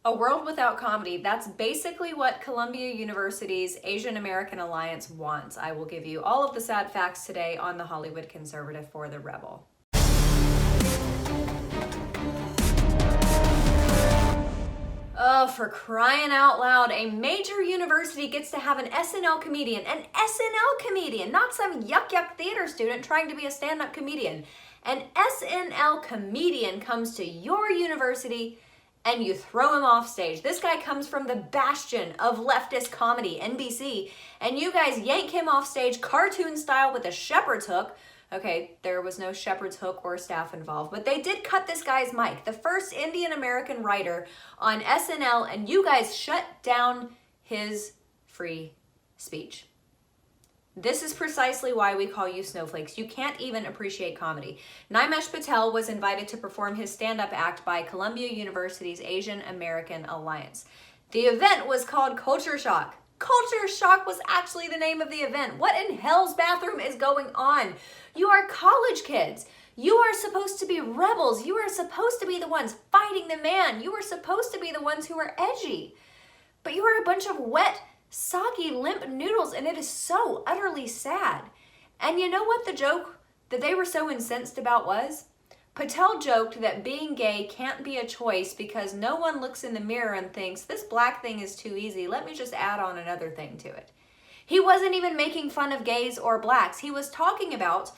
A world without comedy. That's basically what Columbia University's Asian American Alliance wants. I will give you all of the sad facts today on the Hollywood Conservative for the Rebel. Oh, for crying out loud, a major university gets to have an SNL comedian, not some yuck theater student trying to be a stand-up comedian. An SNL comedian comes to your university and you throw him off stage. This guy comes from the bastion of leftist comedy, NBC, and you guys yank him off stage cartoon style with a shepherd's hook. Okay, there was no shepherd's hook or staff involved, but they did cut this guy's mic, the first Indian American writer on SNL, and you guys shut down his free speech. This is precisely why we call you snowflakes. You can't even appreciate comedy. Nimesh Patel was invited to perform his stand-up act by Columbia University's Asian American Alliance. The event was called CultureShock. CultureShock was actually the name of the event. What in hell's bathroom is going on? You are college kids. You are supposed to be rebels. You are supposed to be the ones fighting the man. You are supposed to be the ones who are edgy. But you are a bunch of wet, soggy, limp noodles, and it is so utterly sad. And you know what the joke that they were so incensed about was? Patel joked that being gay can't be a choice because no one looks in the mirror and thinks, this black thing is too easy, let me just add on another thing to it. He wasn't even making fun of gays or blacks. He was talking about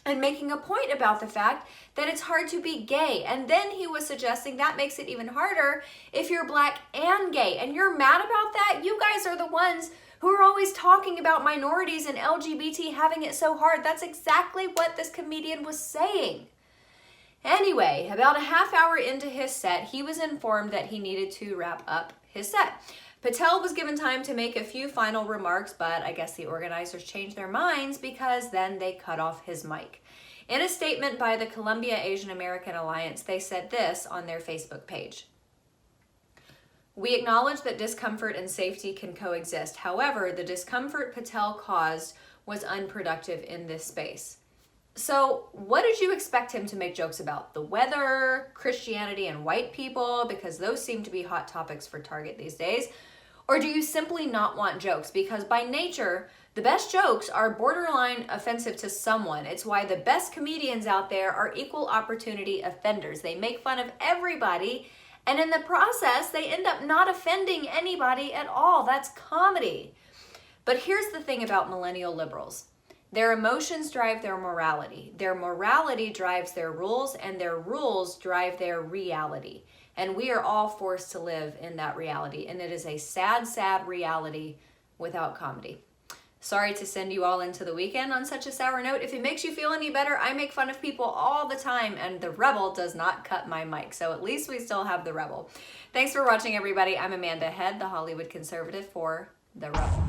and making a point about the fact that it's hard to be gay. And then he was suggesting that makes it even harder if you're black and gay. And you're mad about that? You guys are the ones who are always talking about minorities and LGBT having it so hard. That's exactly what this comedian was saying. Anyway, about a half hour into his set, he was informed that he needed to wrap up his set. Patel was given time to make a few final remarks, but I guess the organizers changed their minds because then they cut off his mic. In a statement by the Columbia Asian American Alliance, they said this on their Facebook page. We acknowledge that discomfort and safety can coexist. However, the discomfort Patel caused was unproductive in this space. So what did you expect him to make jokes about? The weather, Christianity, and white people, because those seem to be hot topics for Target these days? Or do you simply not want jokes? Because by nature, the best jokes are borderline offensive to someone. It's why the best comedians out there are equal opportunity offenders. They make fun of everybody, and in the process, they end up not offending anybody at all. That's comedy. But here's the thing about millennial liberals. Their emotions drive their morality. Their morality drives their rules, and their rules drive their reality. And we are all forced to live in that reality. And it is a sad, sad reality without comedy. Sorry to send you all into the weekend on such a sour note. If it makes you feel any better, I make fun of people all the time, and the Rebel does not cut my mic. So at least we still have the Rebel. Thanks for watching, everybody. I'm Amanda Head, the Hollywood Conservative for the Rebel.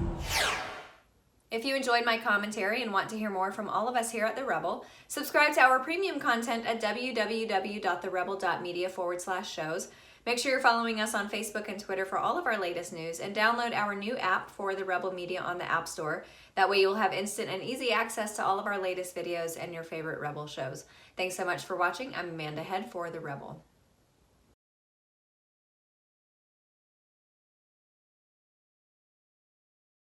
If you enjoyed my commentary and want to hear more from all of us here at The Rebel, subscribe to our premium content at www.therebel.media/shows. Make sure you're following us on Facebook and Twitter for all of our latest news, and download our new app for The Rebel Media on the App Store. That way you'll have instant and easy access to all of our latest videos and your favorite Rebel shows. Thanks so much for watching. I'm Amanda Head for The Rebel.